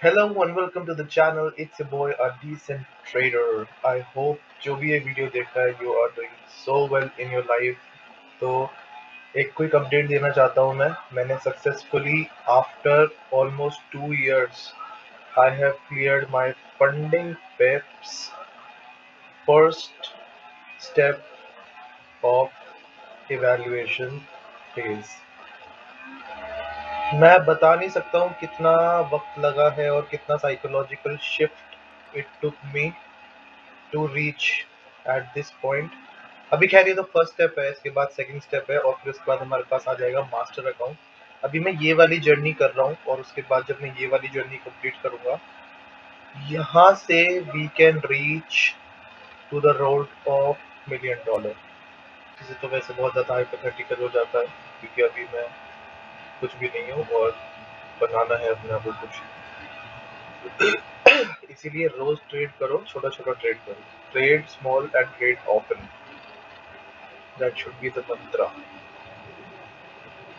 Hello and welcome to the channel. It's your boy, a decent trader. I hope जो भी ये video देख रहा है, you are doing so well in your life. तो एक क्विक अपडेट देना चाहता हूँ मैंने successfully after almost 2 years I have cleared my funding PEP's first step of evaluation phase. मैं बता नहीं सकता हूँ कितना वक्त लगा है और कितना psychological shift it took me to reach at this point. अभी खैर ये तो फर्स्ट स्टेप है, इसके बाद सेकंड स्टेप है और फिर उसके बाद हमारे पास आ जाएगा मास्टर अकाउंट. अभी मैं ये वाली जर्नी कर रहा हूँ और उसके बाद जब मैं ये वाली जर्नी कंप्लीट करूँगा, यहाँ से we can reach to the road of $1 million. इसे तो वैसे बहुत ज़्यादा हाइपोथेटिकल हो जाता है क्योंकि अभी मैं कुछ भी नहीं हूँ और बनाना है अपने आप को कुछ. इसीलिए रोज ट्रेड करो, छोटा छोटा ट्रेड करो. Trade small and trade often. That should be the Mantra.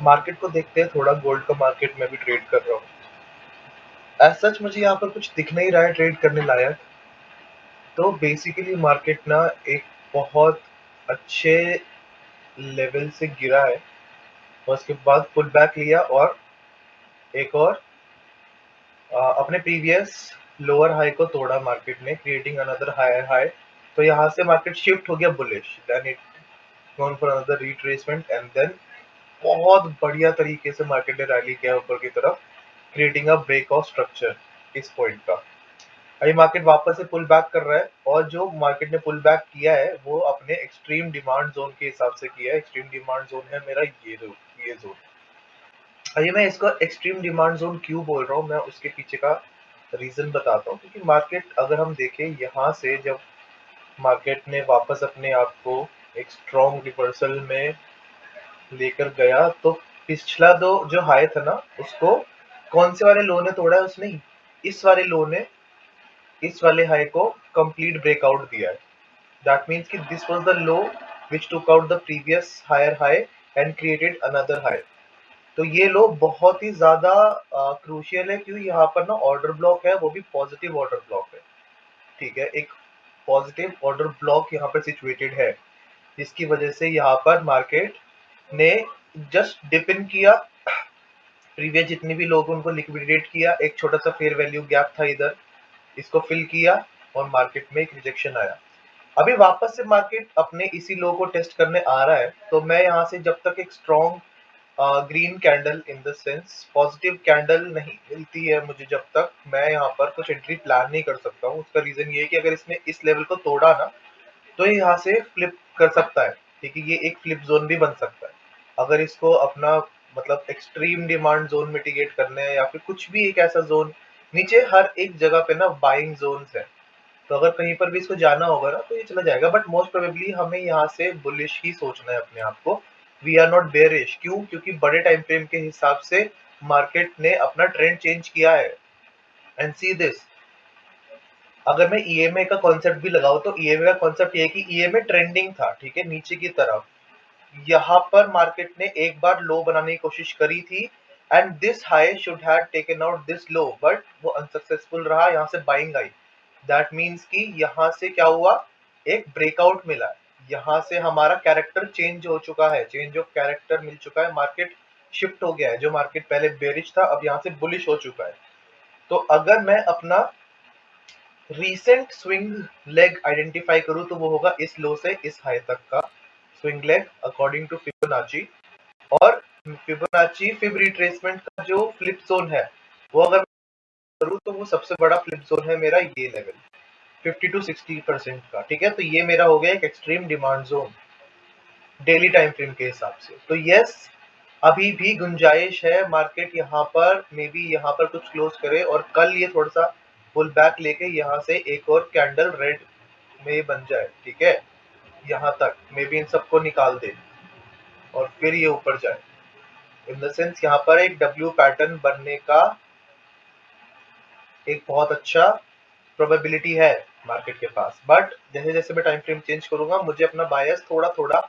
Market को देखते हैं थोड़ा. गोल्ड का मार्केट में भी ट्रेड कर रहा हूँ. एज सच मुझे यहाँ पर कुछ दिख नहीं रहा है ट्रेड करने लायक. तो बेसिकली मार्केट ना एक बहुत अच्छे लेवल से गिरा है और उसके बाद पुल बैक लिया और एक और अपने प्रीवियस लोअर हाई को तोड़ा मार्केट ने, क्रिएटिंग अनदर हायर हाई. तो यहाँ से मार्केट शिफ्ट हो गया bullish. Then it gone for another retracement and then बहुत बढ़िया तरीके से मार्केट ने रैली किया ऊपर की तरफ, creating a break of structure इस पॉइंट का. अभी मार्केट वापस से पुल बैक कर रहा है और जो मार्केट ने पुल बैक किया है वो अपने एक्सट्रीम डिमांड जोन के हिसाब से किया है. एक्सट्रीम डिमांड जोन है मेरा ये जोन. अभी मैं इसको एक्सट्रीम डिमांड जोन क्यों बोल रहा हूँ, मैं उसके पीछे का रीजन बताता हूँ. क्योंकि मार्केट अगर हम देखें यहाँ से, जब मार्केट ने वापस अपने आप को एक स्ट्रॉन्ग रिवर्सल में लेकर गया तो पिछला दो जो हाई था ना, उसको कौन से वाले लो ने तोड़ा है? उसने इस वाले लो ने इस वाले हाई को कंप्लीट ब्रेकआउट दिया है. दैट मीन्स कि this was the low which took out the previous higher high and created another high. तो ये लो बहुत ही ज्यादा क्रूशियल है. क्यों? यहाँ पर ना ऑर्डर ब्लॉक है, वो भी पॉजिटिव ऑर्डर ब्लॉक है. ठीक है, एक पॉजिटिव ऑर्डर ब्लॉक यहाँ पर सिचुएटेड है जिसकी वजह से यहाँ पर मार्केट ने जस्ट डिप इन किया. प्रीवियस जितने भी लोग उनको लिक्विडेट किया. एक छोटा सा फेयर वैल्यू गैप था इधर, इसको फिल किया और मार्केट में एक रिजेक्शन आया. अभी वापस से मार्केट अपने इसी लो को टेस्ट करने आ रहा है. तो मैं यहाँ से जब तक एक strong green candle in the sense positive candle नहीं मिलती है मुझे, जब तक मैं यहाँ पर कुछ एंट्री प्लान नहीं कर सकता हूँ. उसका रीजन ये है कि अगर इसने इस लेवल को तोड़ा ना तो ये यहाँ से फ्लिप कर सकता है. ठीक है, ये एक फ्लिप जोन भी बन सकता है अगर इसको अपना मतलब एक्सट्रीम डिमांड जोन मिटिगेट करना है या फिर कुछ भी एक ऐसा जोन. नीचे हर एक जगह पे ना बाइंग जोन्स है, तो अगर कहीं पर भी इसको जाना होगा ना तो ये चला जाएगा. बट मोस्ट प्रोबेबली हमें यहाँ से बुलिश ही सोचना है अपने आप को. We are not bearish. क्यों? क्योंकि बड़े टाइम फ्रेम के हिसाब से मार्केट ने अपना ट्रेंड चेंज किया है. एंड सी दिस, अगर मैं ईएमए का कॉन्सेप्ट भी लगाऊं तो ईएमए का कॉन्सेप्ट ये है कि ईएमए ट्रेंडिंग था. ठीक है, नीचे की तरफ. यहाँ पर मार्केट ने एक बार लो बनाने की कोशिश करी थी and this high should have taken out this low, but वो अनसक्सेसफुल रहा. यहाँ से बाइंग आई. दैट मीन्स कि यहाँ से क्या हुआ, एक ब्रेकआउट मिला. यहाँ से हमारा कैरेक्टर चेंज हो चुका है, चेंज ऑफ कैरेक्टर मिल चुका है. मार्केट शिफ्ट हो गया है. जो मार्केट पहले बेरिश था अब यहाँ से बुलिश हो चुका है. तो अगर मैं अपना रीसेंट स्विंग लेग आइडेंटिफाई करूं तो वो होगा इस लो से इस हाई तक का swing leg according to Fibonacci. और फिबोनाची फिब रिट्रेसमेंट का जो फ्लिप जोन है वो अगर करूं तो वो सबसे बड़ा फ्लिप जोन है मेरा ये लेवल 50 to 60% का. ठीक है, तो ये मेरा हो गया एक extreme demand zone daily time frame के हिसाब से. तो यस, अभी भी गुंजाइश है मार्केट यहाँ पर मे बी यहाँ पर कुछ क्लोज करे और कल ये थोड़ा सा पुल बैक लेके यहाँ से एक और कैंडल रेड में बन जाए. ठीक है, यहाँ तक मे बी इन सबको निकाल दे और फिर ये ऊपर जाए. इन द सेंस यहाँ पर एक डब्ल्यू पैटर्न बनने का एक बहुत अच्छा प्रोबेबिलिटी है मार्केट के पास. बट जैसे जैसे मैं टाइम फ्रेम चेंज करूंगा मुझे अपना बायस थोड़ा थोड़ा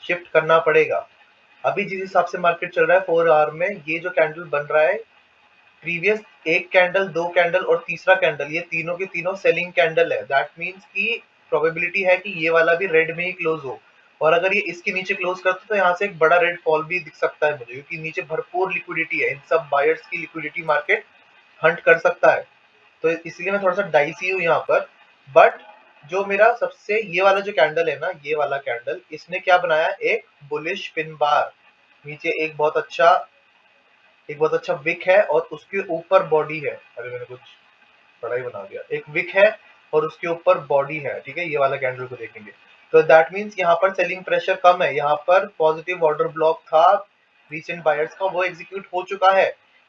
शिफ्ट करना पड़ेगा. अभी जिस हिसाब से मार्केट चल रहा है 4 आवर में, ये जो कैंडल बन रहा है प्रीवियस एक कैंडल, दो कैंडल और तीसरा कैंडल, ये तीनों के तीनों सेलिंग कैंडल है। दैट मीन्स की प्रोबेबिलिटी है कि ये वाला भी रेड में ही क्लोज हो, और अगर ये इसके नीचे क्लोज करता तो यहाँ से एक बड़ा रेड फॉल भी दिख सकता है मुझे, क्योंकि नीचे भरपूर लिक्विडिटी है। इन सब बायर्स की लिक्विडिटी मार्केट हंट कर सकता है, तो इसलिए मैं थोड़ा सा डाइसी हूँ यहाँ पर। बट जो मेरा सबसे ये वाला जो कैंडल है ना, ये वाला कैंडल, इसने क्या बनाया, एक बुलिश पिन बार, नीचे एक बहुत अच्छा विक है और उसके ऊपर बॉडी है। अरे मैंने कुछ बड़ा ही बना दिया। एक विक है और उसके ऊपर बॉडी है, ठीक है, ये वाला कैंडल को देखेंगे तो दैट मीन्स यहाँ पर सेलिंग प्रेशर कम है। यहाँ पर पॉजिटिव ऑर्डर ब्लॉक था रीसेंट बायर्स का, वो एग्जीक्यूट हो चुका है।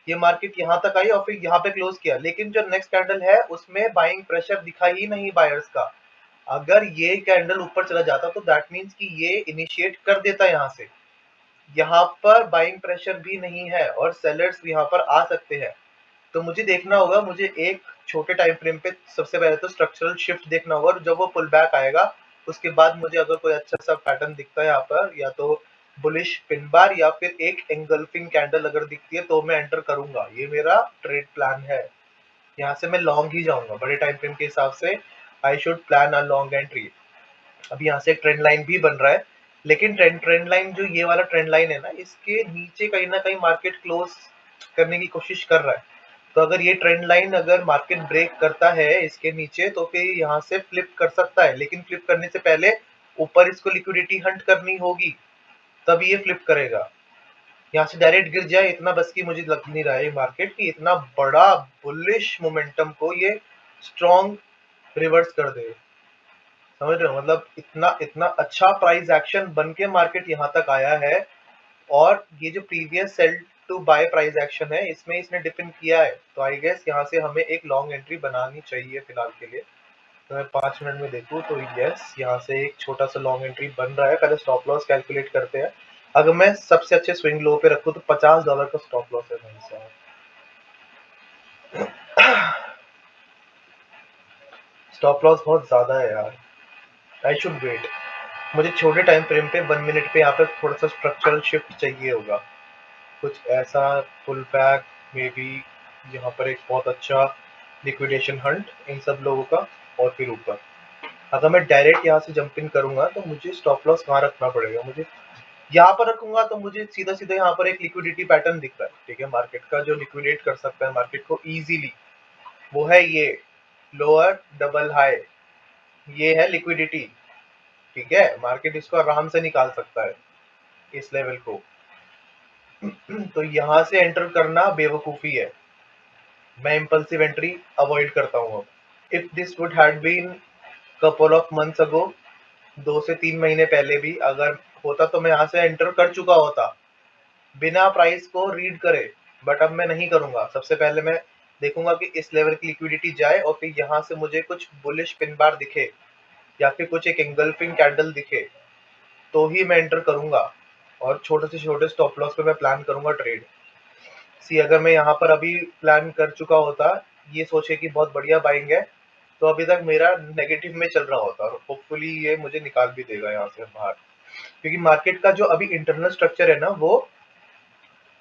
ये मार्केट यहाँ तक आई और फिर यहाँ पे क्लोज किया, लेकिन जो नेक्स्ट कैंडल है उसमें बाइंग प्रेशर दिखा ही नहीं बायर्स का। अगर ये कैंडल ऊपर चला जाता तो दैट मीन्स कि ये इनिशिएट कर देता यहाँ से। यहाँ पर बाइंग प्रेशर भी नहीं है और सेलर्स भी यहाँ पर आ सकते हैं। तो मुझे देखना होगा, मुझे एक छोटे टाइम फ्रेम पे सबसे पहले तो स्ट्रक्चरल शिफ्ट देखना होगा, और जब वो पुल बैक आएगा उसके बाद मुझे अगर कोई अच्छा सा पैटर्न दिखता है यहाँ पर, या तो बुलिश पिन बार या फिर एक एंगल्फिंग कैंडल अगर दिखती है तो मैं एंटर करूंगा। ये मेरा ट्रेड प्लान है। यहाँ से मैं लॉन्ग ही जाऊंगा बड़े टाइम फ्रेम के हिसाब से। I should plan a long entry. अभी यहाँ से एक ट्रेंड लाइन भी बन रहा है, लेकिन ट्रेंड लाइन जो ये वाला ट्रेंड लाइन है ना, इसके नीचे कहीं ना कहीं मार्केट क्लोज करने की कोशिश कर रहा है। तो अगर ये ट्रेंड लाइन अगर मार्केट ब्रेक करता है इसके नीचे तो फिर यहाँ से फ्लिप कर सकता है, लेकिन फ्लिप करने से पहले ऊपर इसको लिक्विडिटी हंट करनी होगी, तभी ये फ्लिप करेगा। यहाँ से डायरेक्ट गिर जाए इतना बस की मुझे लग नहीं रहा है मार्केट की इतना बड़ा बुलिश मोमेंटम को ये स्ट्रॉन्ग रिवर्स कर दे। समझ रहे हो, मतलब इतना इतना अच्छा प्राइस एक्शन बन के मार्केट यहाँ तक आया है। और ये जो previous sell to buy price action है इसमें इसने डिफेंड किया है, तो आई गेस यहाँ से हमें एक लॉन्ग एंट्री बनानी चाहिए फिलहाल के लिए। तो मैं 5 मिनट में देखूँ तो यस, यहाँ से एक छोटा सा लॉन्ग एंट्री बन रहा है। पहले स्टॉप लॉस कैलकुलेट करते हैं। अगर मैं सबसे अच्छे स्विंग लो पे रखूँ तो $50 का स्टॉप लॉस है भाई साहब। स्टॉप लॉस बहुत ज्यादा है यार, आई शुड वेट। मुझे छोटे टाइम फ्रेम पे 1 मिनट पे यहाँ पे थोड़ा सा स्ट्रक्चरल शिफ्ट चाहिए होगा, कुछ ऐसा पुल बैक मे बी, यहाँ पर एक बहुत अच्छा लिक्विडेशन हंट इन सब लोगों का, और फिर ऊपर। अगर मैं डायरेक्ट यहाँ से जंप इन करूंगा तो मुझे स्टॉप लॉस कहाँ रखना पड़ेगा, मुझे यहाँ पर रखूंगा तो मुझे सीधा सीधा यहाँ पर एक लिक्विडिटी पैटर्न दिख रहा है, ठीक है, मार्केट का जो लिक्विडेट कर सकता है मार्केट को इजीली, वो है ये लोअर डबल हाई, ये है लिक्विडिटी। ठीक है, मार्केट इसको आराम से निकाल सकता है इस लेवल को। तो यहाँ से एंटर करना बेवकूफ़ी है, मैं इम्पल्सिव एंट्री अवॉइड करता हूँ अब। If this would had been couple of months ago, 2 से 3 महीने पहले भी अगर होता तो मैं यहाँ से एंटर कर चुका होता बिना प्राइस को रीड करे। बट अब मैं नहीं करूंगा, सबसे पहले मैं देखूंगा कि इस लेवल की लिक्विडिटी जाए और फिर यहाँ से मुझे कुछ बुलिश पिन बार दिखे या फिर कुछ एक एंगल्फिंग कैंडल दिखे तो ही मैं एंटर करूंगा, और छोटे से छोटे स्टॉप लॉस पे मैं प्लान करूंगा ट्रेड। सी अगर मैं यहाँ पर अभी प्लान कर चुका होता, ये सोचे कि बहुत बढ़िया बाइंग है, तो अभी तक मेरा नेगेटिव में चल रहा होता, और होपफुली ये मुझे निकाल भी देगा यहाँ से बाहर, क्योंकि मार्केट का जो अभी इंटरनल स्ट्रक्चर है ना वो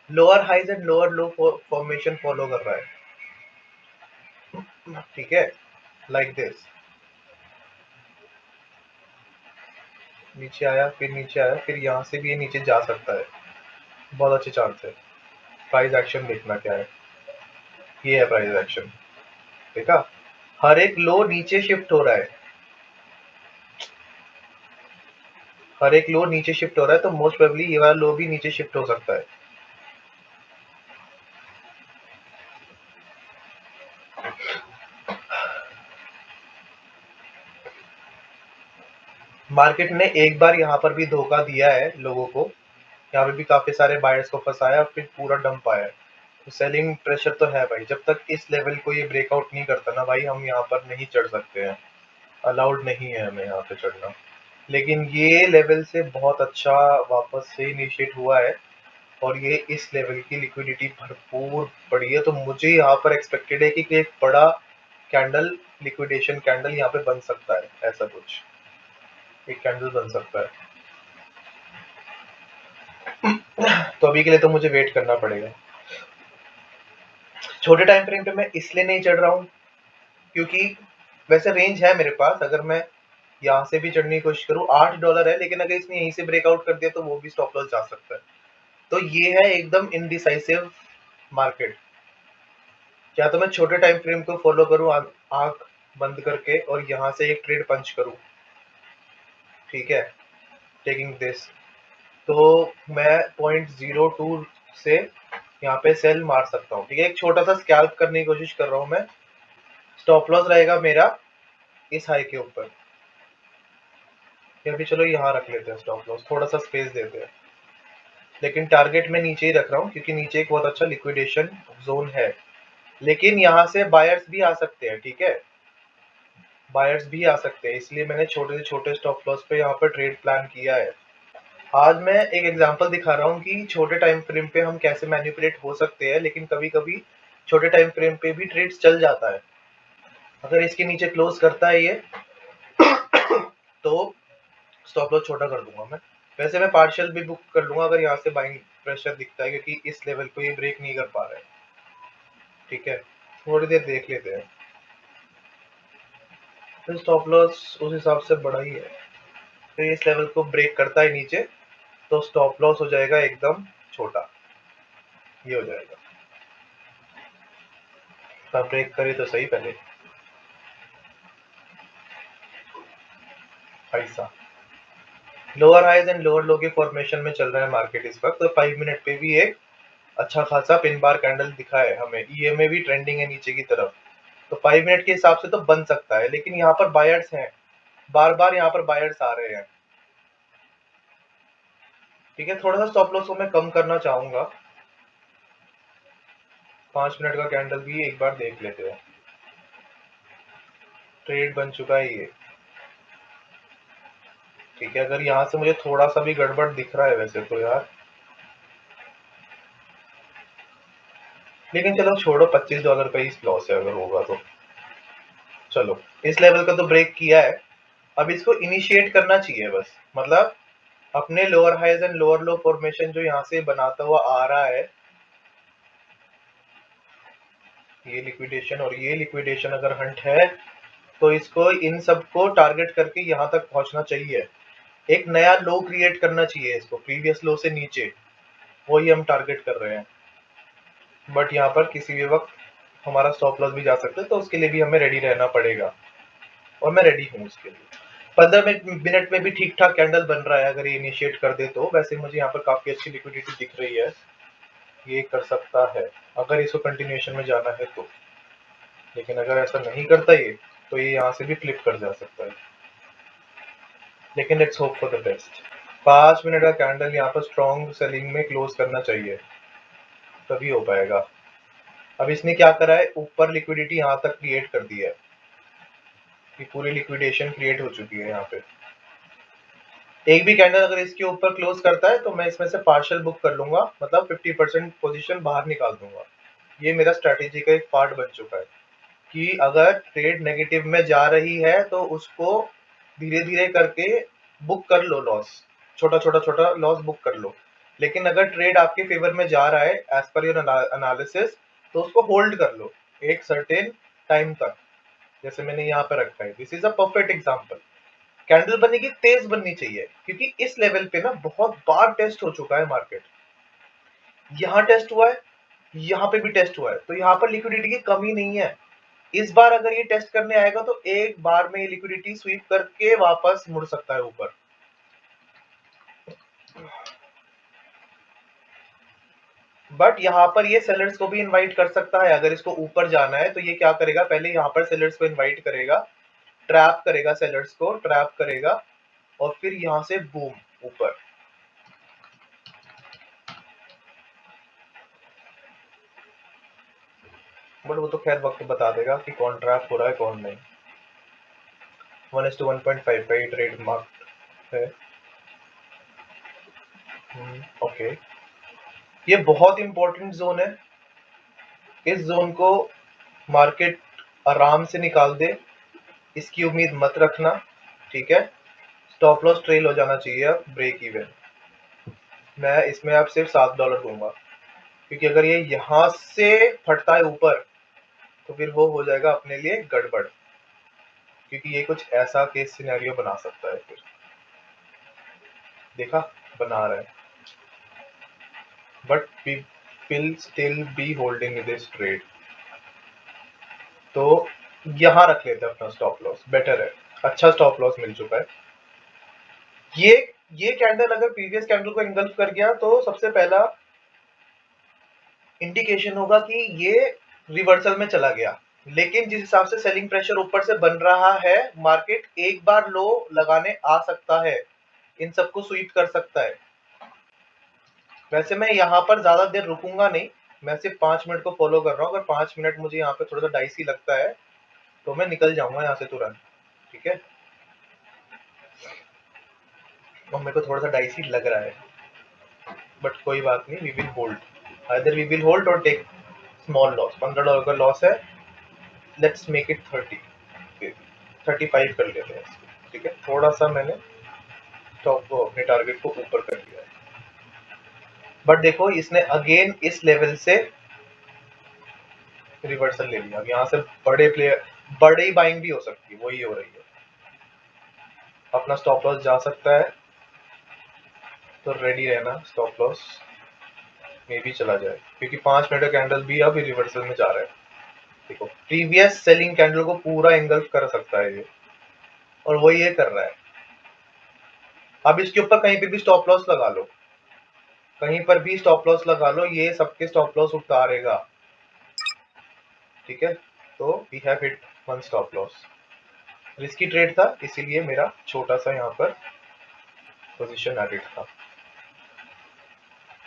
lower highs and lower low formation follow कर रहा है। ठीक है, लाइक दिस, नीचे आया फिर नीचे आया, फिर यहाँ से भी ये नीचे जा सकता है, बहुत अच्छे चांस है। प्राइस एक्शन देखना क्या है, ये है प्राइस एक्शन, देखा, हर एक लो नीचे शिफ्ट हो रहा है, हर एक लो नीचे शिफ्ट हो रहा है, तो मोस्ट प्रोबेबली ये वाला लो भी नीचे शिफ्ट हो सकता है। मार्केट ने एक बार यहाँ पर भी धोखा दिया है लोगों को, यहाँ पे भी काफी सारे बायर्स को फंसाया और फिर पूरा डंप आया है। तो सेलिंग प्रेशर तो है भाई, जब तक इस लेवल को ये ब्रेकआउट नहीं करता ना भाई, हम यहाँ पर नहीं चढ़ सकते हैं, अलाउड नहीं है हमें यहाँ पे चढ़ना। लेकिन ये लेवल से बहुत अच्छा वापस से इनिशिएट हुआ है, और ये इस लेवल की लिक्विडिटी भरपूर पड़ी है, तो मुझे यहाँ पर एक्सपेक्टेड है कि एक बड़ा कैंडल, लिक्विडेशन कैंडल यहाँ पे बन सकता है, ऐसा कुछ एक कैंडल बन सकता है। तो अभी के लिए तो मुझे वेट करना पड़ेगा। छोटे टाइम फ्रेम पे मैं इसलिए नहीं चढ़ रहा हूँ क्योंकि वैसे रेंज है मेरे पास, अगर मैं यहाँ से भी चढ़ने की कोशिश करूँ $8 है, लेकिन अगर इसने यहीं से ब्रेकआउट कर दिया तो वो भी स्टॉप लॉस जा सकता है। तो ये है एकदम इनडिसाइसिव मार्केट। क्या तो मैं छोटे टाइम फ्रेम को फॉलो करूँ आंख बंद करके और यहाँ से एक ट्रेड पंच करूँ, ठीक है, टेकिंग दिस, तो मैं 0.02 से यहाँ पे सेल मार सकता हूँ, ठीक है। एक छोटा सा स्कैल्प करने की कोशिश कर रहा हूँ मैं। स्टॉप लॉस रहेगा मेरा इस हाई के ऊपर, या फिर चलो यहाँ रख लेते हैं स्टॉप लॉस, थोड़ा सा स्पेस देते हैं, लेकिन टारगेट मैं नीचे ही रख रहा हूँ क्योंकि नीचे एक बहुत अच्छा लिक्विडेशन जोन है। लेकिन यहाँ से बायर्स भी आ सकते हैं, ठीक है, बायर्स भी आ सकते हैं, इसलिए मैंने छोटे से छोटे स्टॉप लॉस पे यहाँ पर ट्रेड प्लान किया है। आज मैं एक एग्जांपल दिखा रहा हूँ कि छोटे टाइम फ्रेम पे हम कैसे मैनिपुलेट हो सकते हैं, लेकिन कभी कभी छोटे टाइम फ्रेम पे भी ट्रेड्स चल जाता है। अगर इसके नीचे क्लोज करता है ये तो स्टॉप लॉस छोटा कर दूंगा मैं। वैसे मैं पार्शियल भी बुक कर लूंगा अगर यहाँ से बाइंग प्रेशर दिखता है, क्योंकि इस लेवल को ये ब्रेक नहीं कर पा रहा है, ठीक है। थोड़ी देर देख लेते हैं, तो स्टॉप लॉस उस हिसाब से बड़ा ही है। तो इस लेवल को ब्रेक करता है नीचे तो स्टॉप लॉस हो जाएगा एकदम छोटा, ये हो जाएगा। तो ब्रेक करे तो सही पहले ऐसा। Lower highs and lower low के फॉर्मेशन में चल रहा है मार्केट इस वक्त। तो 5 मिनट पे भी एक अच्छा खासा पिन बार कैंडल दिखा है हमें, ईएमए भी ट्रेंडिंग है नीचे की तरफ, तो 5 मिनट के हिसाब से तो बन सकता है। लेकिन यहाँ पर बायर्स हैं, बार बार यहाँ पर बायर्स आ रहे हैं, ठीक है। थोड़ा सा स्टॉप लॉस को मैं कम करना चाहूंगा। 5 मिनट का कैंडल भी एक बार देख लेते हैं। ट्रेड बन चुका है ये, ठीक है। अगर यहाँ से मुझे थोड़ा सा भी गड़बड़ दिख रहा है वैसे तो यार, लेकिन चलो छोड़ो, $25 का ही लॉस है अगर होगा तो। चलो इस लेवल का तो ब्रेक किया है, अब इसको इनिशिएट करना चाहिए बस, मतलब अपने lower highs and lower low formation जो यहाँ से बनाता हुआ आ रहा है, ये लिक्विडेशन और ये लिक्विडेशन अगर हंट है तो इसको इन सबको टारगेट करके यहाँ तक पहुंचना चाहिए। एक नया लो क्रिएट करना चाहिए इसको प्रीवियस लो से नीचे, वही हम टारगेट कर रहे हैं। बट यहाँ पर किसी भी वक्त हमारा स्टॉप लॉस भी जा सकता है, तो उसके लिए भी हमें रेडी रहना पड़ेगा, और मैं रेडी हूँ उसके लिए। 15 मिनट में भी ठीक ठाक कैंडल बन रहा है अगर ये इनिशिएट कर दे तो। वैसे मुझे यहाँ पर काफी अच्छी लिक्विडिटी दिख रही है, ये कर सकता है अगर इसको कंटिन्यूएशन में जाना है तो। लेकिन अगर ऐसा नहीं करता ये, तो ये यहाँ से भी फ्लिप कर जा सकता है, लेकिन let's hope for the best. 5 minute का कैंडल यहाँ पर स्ट्रॉन्ग सेलिंग में क्लोज करना चाहिए, तभी हो पाएगा। अब इसने क्या करा है, ऊपर लिक्विडिटी यहाँ तक क्रिएट कर दी है, कि पूरी लिक्विडेशन क्रिएट हो चुकी है यहाँ पे। एक भी कैंडल अगर इसके ऊपर क्लोज करता है तो मैं इसमें से पार्शियल बुक कर लूंगा, मतलब 50% पोजीशन बाहर निकाल दूंगा। ये मेरा स्ट्रैटेजी का एक पार्ट बन चुका है कि अगर ट्रेड नेगेटिव में जा रही है तो उसको धीरे धीरे करके बुक कर लो लॉस, छोटा छोटा छोटा लॉस बुक कर लो। लेकिन अगर ट्रेड आपके फेवर में जा रहा है एज पर योर एनालिसिस, तो उसको होल्ड कर लो एक सर्टेन टाइम तक, जैसे मैंने यहाँ पे रखा है। This is a perfect example. Candle बनेगी, तेज बननी चाहिए, क्योंकि इस लेवल पे ना बहुत बार टेस्ट हो चुका है मार्केट। यहाँ टेस्ट हुआ है, यहाँ पे भी टेस्ट हुआ है, तो यहाँ पर लिक्विडिटी की कमी नहीं है। इस बार अगर ये टेस्ट करने आएगा तो एक बार में ये लिक्विडिटी स्वीप करके वापस मुड़ सकता है ऊपर। बट यहाँ पर ये सेलर्स को भी इनवाइट कर सकता है, अगर इसको ऊपर जाना है तो ये क्या करेगा, पहले यहाँ पर सेलर्स को इनवाइट करेगा, ट्रैप करेगा, सेलर्स को ट्रैप करेगा, और फिर यहाँ से बूम ऊपर। बट वो तो खैर वक्त बता देगा कि कौन ट्रैप हो रहा है कौन नहीं। 1:1.5 का ये ट्रेड मार्क है। ओके, ये बहुत इंपॉर्टेंट जोन है, इस जोन को मार्केट आराम से निकाल दे, इसकी उम्मीद मत रखना, ठीक है। स्टॉप लॉस ट्रेल हो जाना चाहिए अब ब्रेक इवन। मैं इसमें अब सिर्फ $7 दूंगा, क्योंकि अगर ये यहाँ से फटता है ऊपर तो फिर वो हो जाएगा अपने लिए गड़बड़, क्योंकि ये कुछ ऐसा केस सिनेरियो बना सकता है। फिर देखा, बना रहा है, but we will still be holding this trade. तो यहाँ रख लेते हैं अपना स्टॉप लॉस, बेटर है, अच्छा स्टॉप लॉस मिल चुका है। ये कैंडल अगर प्रीवियस कैंडल को इंगल्फ कर गया तो सबसे पहला इंडिकेशन होगा कि ये रिवर्सल में चला गया। लेकिन जिस हिसाब से सेलिंग प्रेशर ऊपर से बन रहा है, मार्केट एक बार लो लगाने आ सकता है, इन सबको स्वीप कर सकता है। वैसे मैं यहाँ पर ज्यादा देर रुकूंगा नहीं, मैं सिर्फ 5 मिनट को फॉलो कर रहा हूँ। अगर 5 मिनट मुझे यहाँ पे थोड़ा सा डाइसी लगता है तो मैं निकल जाऊंगा यहाँ से तुरंत, ठीक है। और मेरे को थोड़ा सा डाइसी लग रहा है, बट कोई बात नहीं, we will hold, either we will hold और टेक स्मॉल लॉस। $15 का लॉस है, लेट्स मेक इट 30, 35 कर लेते हैं, ठीक है। थोड़ा सा मैंने स्टॉप को, अपने टारगेट को ऊपर कर दिया है, बट देखो इसने अगेन इस लेवल से रिवर्सल ले लिया। अब यहाँ से बड़ी बाइंग भी हो सकती है, वही हो रही है। अपना स्टॉप लॉस जा सकता है, तो रेडी रहना, स्टॉप लॉस में भी चला जाए, क्योंकि 5 मिनट का कैंडल भी अब रिवर्सल में जा रहा है। देखो प्रीवियस सेलिंग कैंडल को पूरा एंगल्फ कर सकता है ये, और वो ये कर रहा है। अब इसके ऊपर कहीं पे भी स्टॉप लॉस लगा लो, कहीं पर भी स्टॉप लॉस लगा लो, ये सबके स्टॉप लॉस उतारेगा, ठीक है। तो we have hit one stop loss. Risky trade था, इसीलिए मेरा छोटा सा यहाँ पर पोजीशन एडिट था।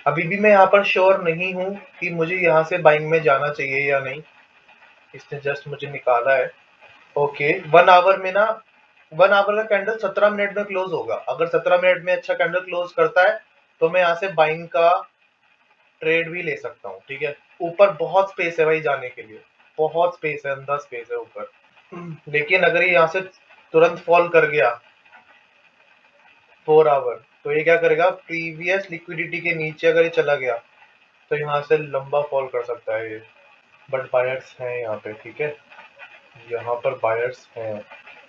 अभी भी मैं यहाँ पर श्योर नहीं हूँ कि मुझे यहाँ से बाइंग में जाना चाहिए या नहीं, इसने जस्ट मुझे निकाला है। ओके, 1 आवर में ना, 1 आवर का कैंडल 17 मिनट में क्लोज होगा। अगर 17 मिनट में अच्छा कैंडल क्लोज करता है तो मैं यहाँ से बाइंग का ट्रेड भी ले सकता हूँ, ठीक है। ऊपर बहुत स्पेस है भाई जाने के लिए, बहुत स्पेस है, अंदर स्पेस है ऊपर। लेकिन अगर ये यहाँ से तुरंत फॉल कर गया 4 आवर, तो ये क्या करेगा, प्रीवियस लिक्विडिटी के नीचे अगर ये चला गया तो यहाँ से लंबा फॉल कर सकता है ये। बट बायर्स हैं यहाँ पे, ठीक है, यहाँ पर बायर्स हैं।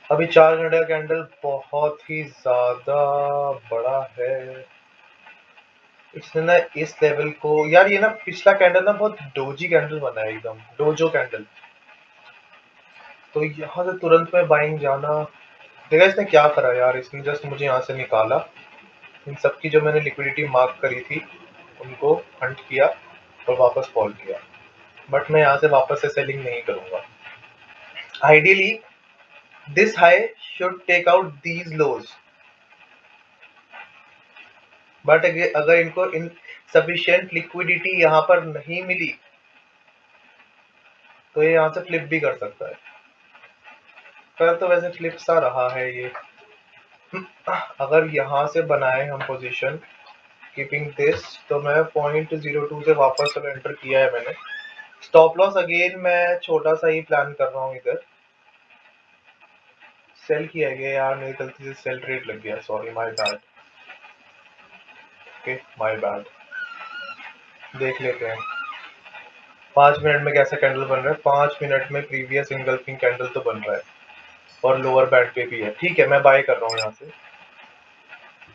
अभी 4 घंटे का कैंडल बहुत ही ज्यादा बड़ा है। इसने ना इस लेवल को, यार ये ना पिछला कैंडल ना बहुत डोजी कैंडल बना है, एकदम डोजो कैंडल। तो यहाँ से तुरंत में बाइंग जाना, देखा इसने क्या करा यार, इसने जस्ट मुझे यहाँ से निकाला। इन सबकी जो मैंने लिक्विडिटी मार्क करी थी उनको हंट किया और वापस फॉल किया। बट मैं यहाँ से वापस से सेलिंग नहीं करूंगा। Ideally this high should take out these lows, but अगर इनको इन सफिशिएंट लिक्विडिटी यहाँ पर नहीं मिली तो ये यहाँ से फ्लिप भी कर सकता है। कर तो वैसे फ्लिप सा रहा है ये। अगर यहाँ से बनाए हम पोजीशन कीपिंग दिस, तो मैं 0.02 से वापस एंटर किया है मैंने। स्टॉप लॉस अगेन मैं छोटा सा ही प्लान कर रहा हूँ। इधर सेल किया गया यार, मेरी गलती से सेल ट्रेड लग गया, sorry, my bad, okay my bad. देख लेते हैं 5 मिनट में कैसा कैंडल बन रहा है। 5 मिनट में प्रीवियस इंगल्फिंग कैंडल तो बन रहा है और लोअर बैंड पे भी है, ठीक है। मैं बाय कर रहा हूँ यहाँ से,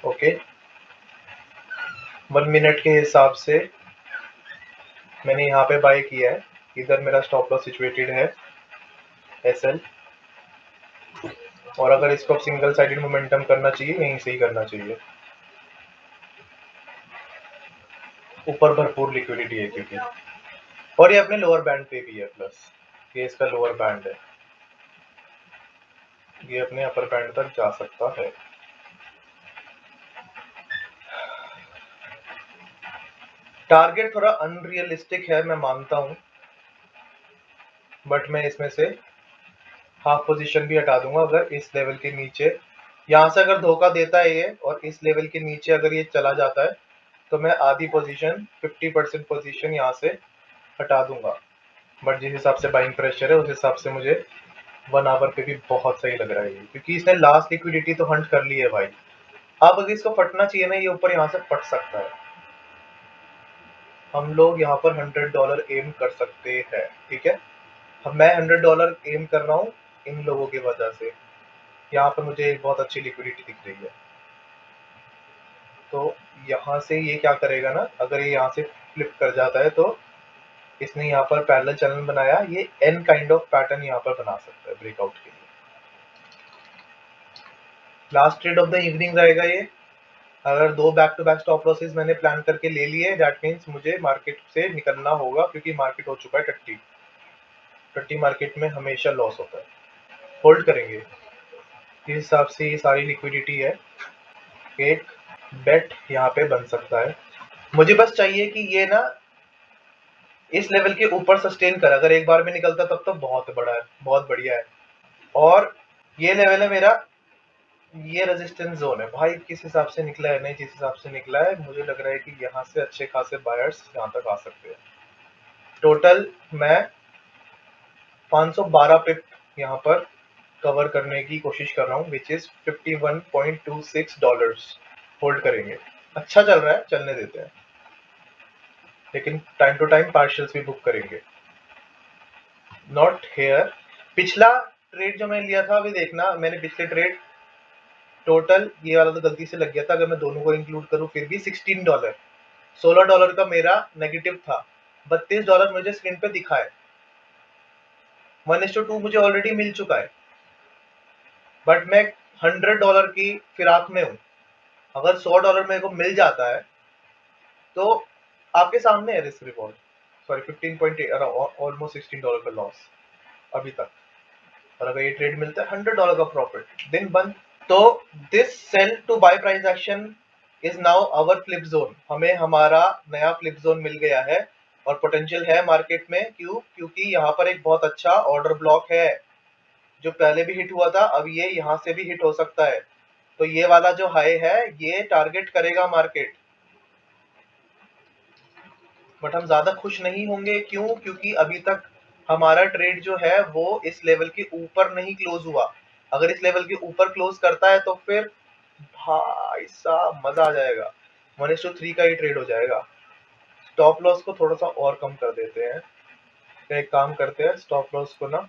ओके। 1 मिनट के हिसाब से मैंने यहाँ पे बाय किया है। इधर मेरा स्टॉप लॉस सिचुएटेड है SL, और अगर इसको सिंगल साइडेड मोमेंटम करना चाहिए यहीं से ही करना चाहिए। ऊपर भरपूर लिक्विडिटी है क्योंकि, और ये अपने लोअर बैंड पे भी है, प्लस ये इसका लोअर बैंड है, ये अपने अपर बैंड तक जा सकता है। टारगेट थोड़ा अनरियलिस्टिक है, मैं मानता हूं, बट मैं इसमें से हाफ पोजीशन भी हटा दूंगा। अगर इस लेवल के नीचे यहाँ से अगर धोखा देता है ये, और इस लेवल के नीचे अगर ये चला जाता है, तो मैं आधी पोजीशन 50% पोजीशन यहाँ से हटा दूंगा। बट जिस हिसाब से बाइंग प्रेशर है उस हिसाब से मुझे 1 आवर पे भी बहुत सही लग रहा है ये, क्योंकि इसने लास्ट लिक्विडिटी तो हंट कर ली है भाई। अब अगर इसको फटना चाहिए ना, ये ऊपर यहाँ से फट सकता है। हम लोग यहाँ पर $100 एम कर सकते हैं, ठीक है। अब मैं $100 एम कर रहा हूँ इन लोगों की वजह से। यहाँ पर मुझे एक बहुत अच्छी लिक्विडिटी दिख रही है। तो यहाँ से ये क्या करेगा ना, अगर ये यहाँ से फ्लिप कर जाता है तो इसने यहाँ पर पैरेलल चैनल बनाया, ये एन काइंड ऑफ पैटर्न यहाँ पर बना सकता है ब्रेकआउट के लिए। Last trade of the evening रहेगा ये। अगर 2 back to back stop losses मैंने प्लान करके ले लिए, दैट मीन्स मुझे मार्केट से निकलना होगा, क्योंकि मार्केट हो चुका है टट्टी। टट्टी मार्केट में हमेशा लॉस होता है। होल्ड करेंगे, इस हिसाब से ये सारी लिक्विडिटी है। एक बेट यहाँ पे बन सकता है। मुझे बस चाहिए कि ये ना इस लेवल के ऊपर सस्टेन कर, अगर एक बार में निकलता तब तो बहुत बड़ा है, बहुत बढ़िया है। और ये लेवल है मेरा, ये रेजिस्टेंस जोन है भाई। किस हिसाब से निकला है, नहीं जिस हिसाब से निकला है, मुझे लग रहा है कि यहाँ से अच्छे खासे बायर्स यहाँ तक आ सकते हैं। टोटल मैं 512 पिप यहाँ पर कवर करने की कोशिश कर रहा हूँ, विच इज $51.26। होल्ड करेंगे, अच्छा चल रहा है, चलने देते हैं, लेकिन टाइम टू टाइम पार्शियल्स भी बुक करेंगे। Not here. पिछला ट्रेड जो मैंने लिया था, अभी देखना, मैंने पिछले ट्रेड टोटल, ये वाला तो गलती से लग गया था, अगर मैं दोनों को इंक्लूड करूं फिर भी $16, $16 का मेरा नेगेटिव था। $32 मुझे स्क्रीन पे दिखा है। 1:2 मुझे ऑलरेडी मिल चुका है, बट मैं $100 की फिराक में हूं। अगर $100 मेरे को मिल जाता है तो आपके सामने है रिस्क रिवॉर्ड। सॉरी, 15.8, ऑलमोस्ट $16 का लॉस अभी तक। और अगर ये ट्रेड मिलता है $100 का प्रॉफिट, दिन बंद। तो this sell to buy price action is now our flip zone. हमें हमारा नया फ्लिप जोन मिल गया है और पोटेंशियल है मार्केट में। क्यों? क्योंकि यहाँ पर एक बहुत अच्छा ऑर्डर ब्लॉक है, जो पहले भी हिट हुआ था, अब ये यहाँ से भी हिट हो सकता है। तो ये वाला जो हाई है, ये टारगेट करेगा मार्केट। बट हम ज्यादा खुश नहीं होंगे। क्यों? क्योंकि अभी तक हमारा ट्रेड जो है वो इस लेवल के ऊपर नहीं क्लोज हुआ। अगर इस लेवल के ऊपर क्लोज करता है तो फिर भाई साहब मजा आ जाएगा, 1:3 का ही ट्रेड हो जाएगा। स्टॉप लॉस को थोड़ा सा और कम कर देते हैं। एक काम करते हैं, स्टॉप लॉस को ना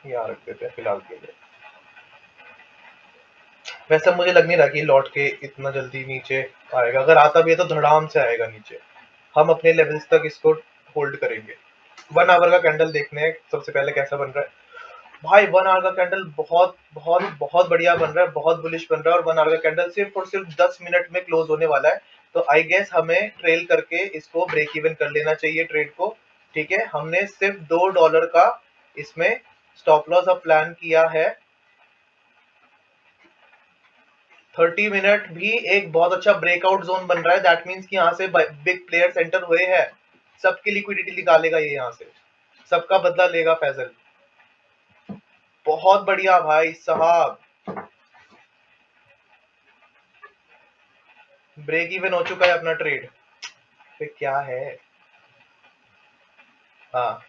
यहाँ रख देते हैं फिलहाल के लिए। वैसे मुझे लग नहीं रहा कि लौट के इतना जल्दी नीचे आएगा। अगर आता भी है तो धड़ाम से आएगा नीचे। हम अपने लेवल्स तक इसको होल्ड करेंगे। 1 आवर का कैंडल देखने हैं सबसे पहले कैसा बन रहा है। भाई 1 आवर का कैंडल बहुत बहुत बहुत बढ़िया बन रहा है, बहुत बुलिश बन रहा है। और 1 आवर का कैंडल सिर्फ और सिर्फ 10 मिनट में क्लोज होने वाला है। तो आई गेस हमें ट्रेल करके इसको ब्रेक इवन कर लेना चाहिए ट्रेड को। ठीक है, हमने सिर्फ $2 का इसमें स्टॉप लॉस अब प्लान किया है। 30 मिनट भी एक बहुत अच्छा ब्रेकआउट जोन बन रहा है। दैट मीन्स कि यहाँ से बिग प्लेयर्स एंटर हुए हैं। सबकी लिक्विडिटी निकालेगा ये यहाँ से, सबका बदला लेगा फैजल। बहुत बढ़िया भाई साहब, ब्रेक इवन हो चुका है अपना ट्रेड। फिर क्या है, हाँ,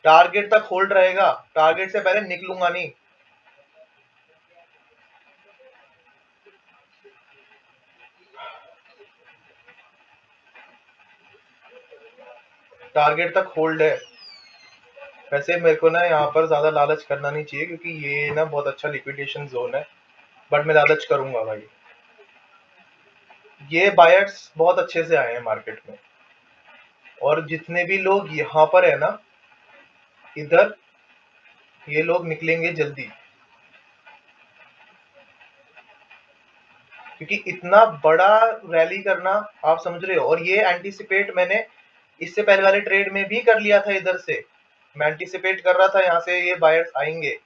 टारगेट तक होल्ड रहेगा, टारगेट से पहले निकलूंगा नहीं। टारगेट तक होल्ड है। वैसे मेरे को ना यहाँ पर ज्यादा लालच करना नहीं चाहिए, क्योंकि ये ना बहुत अच्छा लिक्विडेशन जोन है, बट मैं लालच करूंगा भाई। ये बायर्स बहुत अच्छे से आए हैं मार्केट में, और जितने भी लोग यहाँ पर है ना, इधर ये लोग निकलेंगे जल्दी, क्योंकि इतना बड़ा रैली करना, आप समझ रहे हो। और ये एंटीसिपेट मैंने इससे पहले वाले ट्रेड में भी कर लिया था। इधर से मैं एंटीसिपेट कर रहा था यहाँ से ये बायर्स आएंगे,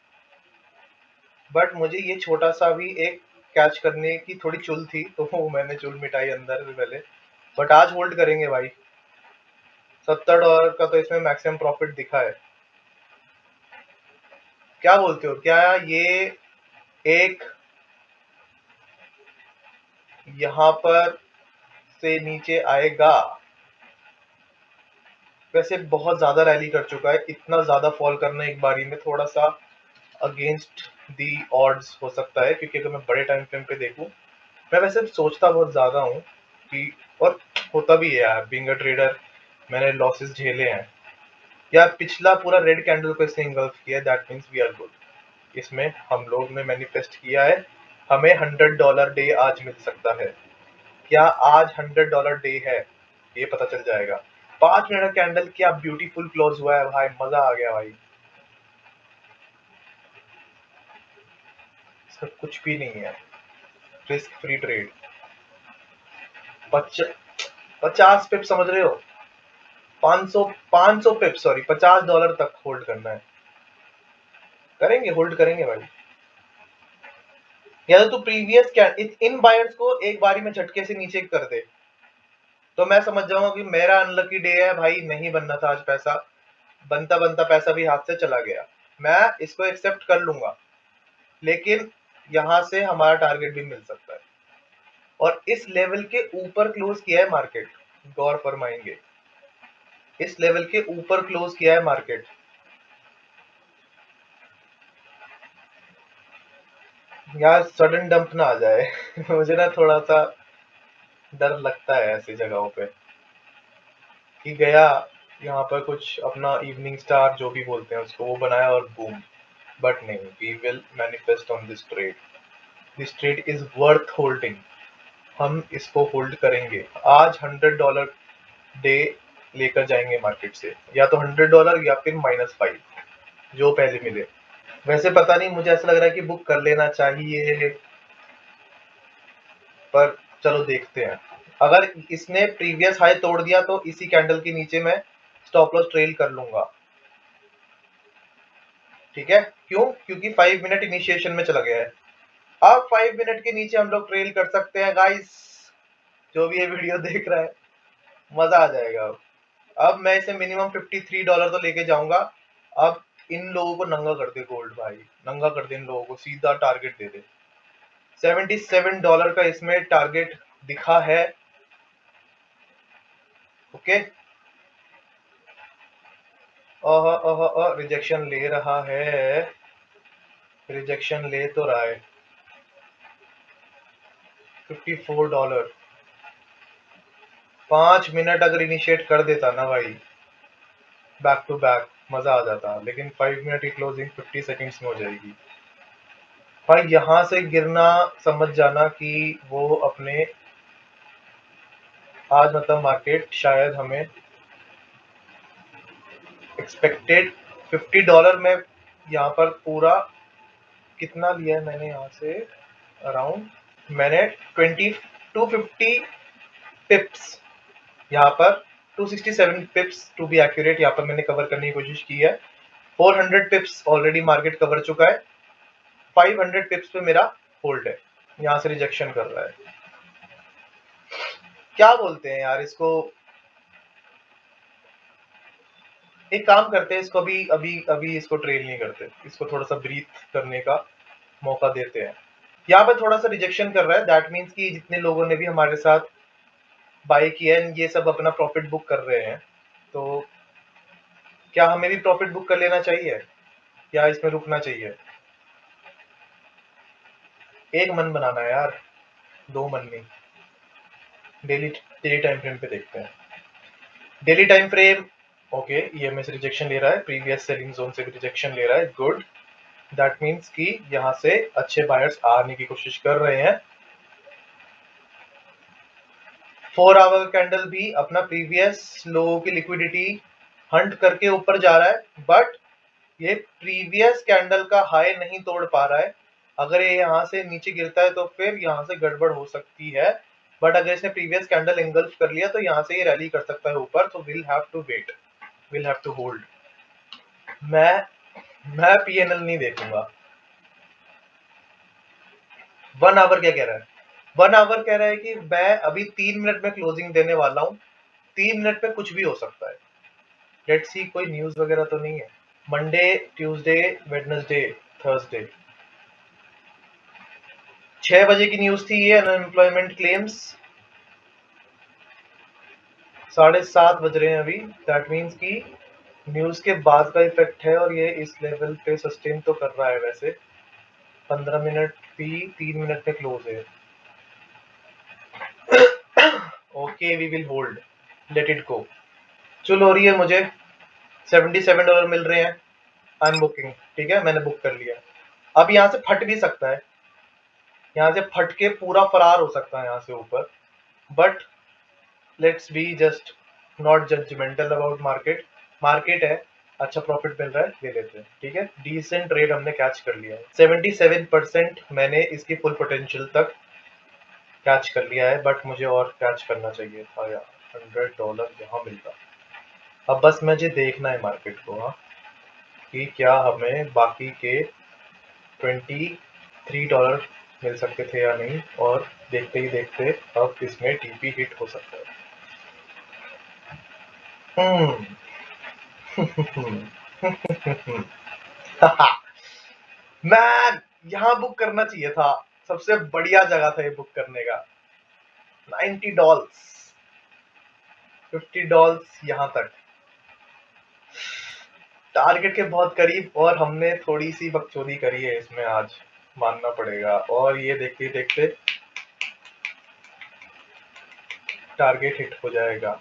बट मुझे ये छोटा सा भी एक कैच करने की थोड़ी चुल थी, तो वो मैंने चुल मिटाई अंदर से पहले। बट आज होल्ड करेंगे भाई। $70 का तो इसमें मैक्सिमम प्रॉफिट दिखा है। क्या बोलते हो, क्या ये एक यहाँ पर से नीचे आएगा? वैसे बहुत ज्यादा रैली कर चुका है, इतना ज्यादा फॉल करना एक बारी में थोड़ा सा अगेंस्ट दी ऑड्स हो सकता है। क्योंकि अगर मैं बड़े टाइम फ्रेम पे देखूं, मैं वैसे सोचता बहुत ज्यादा हूँ कि, और होता भी है यार, बीइंग अ ट्रेडर मैंने लॉसेस झेले हैं यार। पिछला पूरा रेड कैंडल को इसने इंगल्फ किया, that means we are good. इसमें हम लोग ने मैनिफेस्ट किया है, हमें $100 डे आज मिल सकता है। क्या आज $100 डे है, ये पता चल जाएगा। 5 मिनट कैंडल, क्या ब्यूटीफुल क्लोज हुआ है भाई, मजा आ गया भाई। सब कुछ भी नहीं है, रिस्क फ्री ट्रेड। 50 पिप समझ रहे हो, 500 पिप सॉरी, $50 तक होल्ड करना है। करेंगे, होल्ड करेंगे भाई। या तो प्रीवियस क्या इन बायर्स को एक बारी में झटके से नीचे कर दे तो मैं समझ जाऊंगा कि मेरा अनलकी डे है भाई, नहीं बनना था आज पैसा, बनता बनता पैसा भी हाथ से चला गया, मैं इसको एक्सेप्ट कर लूंगा। लेकिन यहां से हमारा टारगेट भी मिल सकता है, और इस लेवल के ऊपर क्लोज किया है मार्केट, गौर फरमाएंगे, इस लेवल के ऊपर क्लोज किया है मार्केट। यार सडन डंप ना आ जाए मुझे ना थोड़ा सा डर लगता है ऐसी जगहों पे कि गया यहाँ पर कुछ अपना इवनिंग स्टार जो भी बोलते हैं उसको वो बनाया और बूम। बट नहीं, we will manifest on this trade, this trade is worth holding. हम इसको होल्ड करेंगे आज। $100 डे लेकर जाएंगे मार्केट से, या तो $100 या फिर -5 जो पहले मिले। वैसे पता नहीं, मुझे ऐसा लग रहा है कि बुक कर लेना चाहिए, पर चलो देखते हैं। अगर इसने प्रीवियस हाई तोड़ दिया तो इसी कैंडल के नीचे मैं स्टॉप लॉस ट्रेल कर लूंगा, ठीक है। क्यों? क्योंकि 5 मिनट इनिशिएशन में चला गया है। अब 5 मिनट के नीचे हम लोग ट्रेल कर सकते हैं गाइस, जो भी ये वीडियो देख रहा है मजा आ जाएगा। अब मैं इसे मिनिमम $53 तो लेके जाऊंगा। अब इन लोगों को नंगा कर दे गोल्ड भाई, नंगा कर दे इन लोगों को, सीधा टारगेट दे दे। $77 का इसमें टारगेट दिखा है, ओके। रिजेक्शन ले रहा है, रिजेक्शन ले तो रहा है। $54, 5 मिनट अगर इनिशिएट कर देता ना भाई बैक टू बैक, मजा आ जाता। लेकिन 5 मिनट की क्लोजिंग 50 सेकंड्स में हो जाएगी भाई। यहां से गिरना समझ जाना कि वो अपने आज मतलब मार्केट शायद हमें एक्सपेक्टेड $50 में यहाँ पर पूरा कितना लिया है मैंने यहाँ से, अराउंड मैंने 250 पिप्स यहाँ पर, 267 पिप्स टू बी एक्यूरेट यहाँ पर मैंने कवर करने की कोशिश की है। 400 पिप्स ऑलरेडी मार्केट कवर चुका है, 500 पिप्स पे मेरा होल्ड है। यहाँ से रिजेक्शन कर रहा है, क्या बोलते हैं यार इसको। एक काम करते हैं, इसको अभी अभी अभी इसको ट्रेल नहीं करते, इसको थोड़ा सा ब्रीथ करने का मौका देते हैं। यहाँ पर थोड़ा सा रिजेक्शन कर रहा है, दैट मीन्स कि जितने लोगों ने भी हमारे साथ बाय किया है ये सब अपना प्रॉफिट बुक कर रहे हैं। तो क्या हमें भी प्रॉफिट बुक कर लेना चाहिए या इसमें रुकना चाहिए? एक मन बनाना है यार, दो मन नहीं। डेली डेली टाइम फ्रेम पे देखते हैं। Daily time frame, okay, EMA से रिजेक्शन ले रहा है, प्रीवियस सेलिंग जोन से भी रिजेक्शन ले रहा है, गुड। दैट मीन्स कि यहाँ से अच्छे बायर्स आने की कोशिश कर रहे हैं। 4 आवर कैंडल भी अपना प्रीवियस लोगों की लिक्विडिटी हंट करके ऊपर जा रहा है, बट ये प्रीवियस कैंडल का हाई नहीं तोड़ पा रहा है। अगर ये यहाँ से नीचे गिरता है तो फिर यहाँ से गड़बड़ हो सकती है, बट अगर इसने प्रीवियस कैंडल एंगल्फ कर लिया तो यहाँ से ये रैली कर सकता है ऊपर। तो will have to wait, will have to hold. मैं पीएनएल नहीं देखूंगा। 1 आवर क्या कह रहा है? 1 आवर कह रहा है कि मैं अभी 3 मिनट में क्लोजिंग देने वाला हूँ, 3 मिनट में कुछ भी हो सकता है। लेट्स सी, कोई न्यूज वगैरह तो नहीं है। मंडे, ट्यूसडे, वेडनेसडे, थर्सडे, 6 बजे की न्यूज थी ये अनएम्प्लॉयमेंट क्लेम्स। 7:30 बज रहे हैं अभी, दैट मीन्स कि न्यूज के बाद का इफेक्ट है, और ये इस लेवल पे सस्टेन तो कर रहा है। वैसे 15 मिनट भी 3 मिनट में क्लोज है, okay we will hold, let it go. चुल हो रही है मुझे, $77 मिल रहे हैं, आई एम बुकिंग। ठीक है, मैंने बुक कर लिया। अब यहाँ से फट भी सकता है, यहाँ से फट के पूरा फरार हो सकता है यहाँ से ऊपर, but let's be just not judgmental about market. Market है, अच्छा प्रॉफिट मिल रहा है, ले लेते हैं। ठीक है, डिसेंट रेट हमने कैच कर लिया है। 77% मैंने इसकी फुल पोटेंशियल तक कैच कर लिया है, बट मुझे और कैच करना चाहिए था यार। $100 यहाँ मिलता। अब बस मुझे देखना है मार्केट को, हाँ, कि क्या हमें बाकी के $23 मिल सकते थे या नहीं, और देखते ही देखते अब इसमें टीपी हिट हो सकता है। मैन, यहाँ बुक करना चाहिए था, सबसे बढ़िया जगह था ये बुक करने का। $90, $50 यहाँ तक, टारगेट के बहुत करीब, और हमने थोड़ी सी बकचोदी करी है इसमें आज, मानना पड़ेगा। और ये देखते देखते टारगेट हिट हो जाएगा।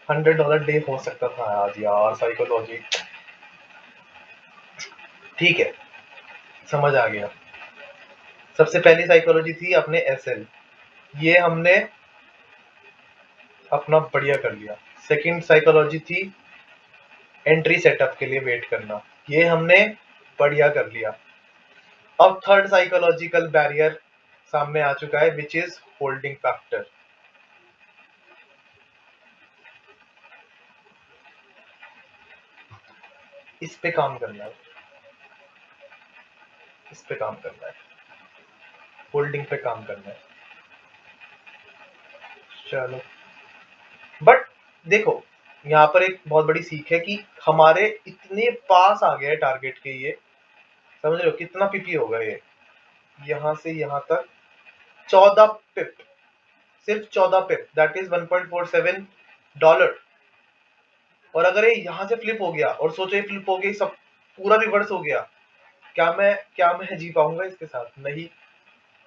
$100 डे हो सकता था आज यार, साइकोलॉजी। ठीक है, समझ आ गया। सबसे पहली साइकोलॉजी थी अपने एसएल, ये हमने अपना बढ़िया कर लिया। सेकंड साइकोलॉजी थी एंट्री सेटअप के लिए वेट करना, ये हमने बढ़िया कर लिया। अब थर्ड साइकोलॉजिकल बैरियर सामने आ चुका है, विच इज होल्डिंग फैक्टर। इस पे काम करना है, इस पे काम करना है, होल्डिंग पे काम करना है। चलो, बट देखो, यहाँ पर एक बहुत बड़ी सीख है कि हमारे इतने पास आ गया है टारगेट के, ये समझ रहे हो कितना पीपी होगा ये, यहाँ से यहाँ तक 14 पिप, सिर्फ 14 पिप, दैट इज $1.47। और अगर ये यहाँ से फ्लिप हो गया, और सोचो ये फ्लिप हो गई, सब पूरा रिवर्स हो गया, क्या मैं जी पाऊंगा इसके साथ? नहीं।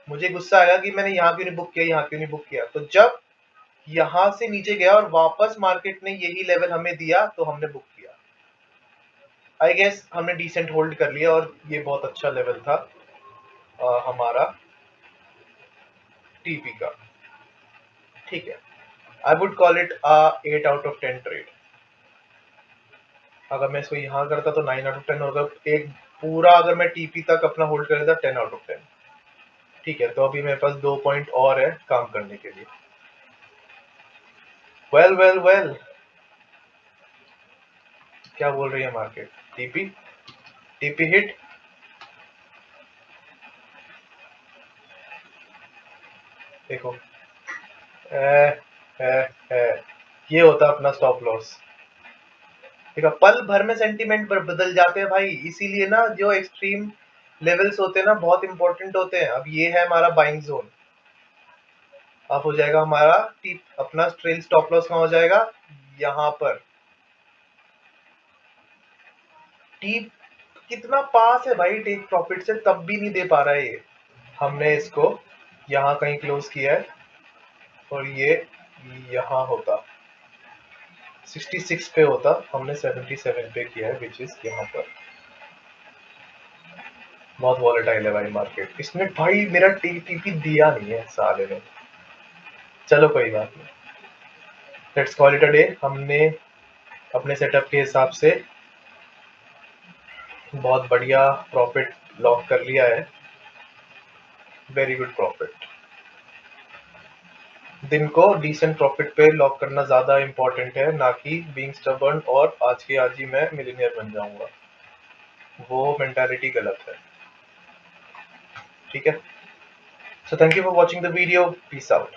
मुझे गुस्सा आया कि मैंने यहाँ क्यों नहीं बुक किया, यहाँ क्यों नहीं बुक किया। तो जब यहाँ से नीचे गया और वापस मार्केट ने यही लेवल हमें दिया, तो हमने बुक किया। आई गेस हमने डिसेंट होल्ड कर लिया, और ये बहुत अच्छा लेवल था हमारा टीपी का। ठीक है, I would call it 8 out of 10 trade. अगर मैं इसको यहाँ करता तो 9 आउट ऑफ 10 होगा। एक पूरा अगर मैं टीपी तक अपना होल्ड कर लेता, 10 आउट ऑफ 10। ठीक है, तो अभी मेरे पास 2 पॉइंट और है काम करने के लिए। वेल वेल वेल, क्या बोल रही है मार्केट? TP, TP hit. देखो, ए, ए, ए, ये होता अपना स्टॉप लॉस। ठीक है, पल भर में सेंटीमेंट बदल जाते हैं भाई, इसीलिए ना जो एक्सट्रीम लेवल्स होते हैं ना बहुत इंपॉर्टेंट होते हैं। अब ये है हमारा बाइंग जोन, अब हो जाएगा हमारा अपना ट्रेल स्टॉप लॉस कहाँ हो जाएगा? यहाँ पर। टीप कितना पास है भाई टेक प्रॉफिट से, तब भी नहीं दे पा रहा है ये। हमने इसको यहाँ कहीं क्लोज किया है, और ये यहाँ होता 66 पे होता, हमने 77 पे किया है, विच इज यहाँ पर। बहुत वॉलेटाइल है भाई मार्केट, इसमें भाई मेरा टीपी दिया नहीं है साले ने। चलो कोई बात नहीं, let's call it a day. हमने अपने सेटअप के हिसाब से बहुत बढ़िया प्रॉफिट लॉक कर लिया है, वेरी गुड प्रॉफिट। दिन को डिसेंट प्रॉफिट पे लॉक करना ज्यादा इंपॉर्टेंट है, ना कि बीइंग स्टबर्न और आज के आज ही मैं मिलीनियर बन जाऊंगा, वो मेंटालिटी गलत है। ठीक है, so thank you for watching the video, peace out।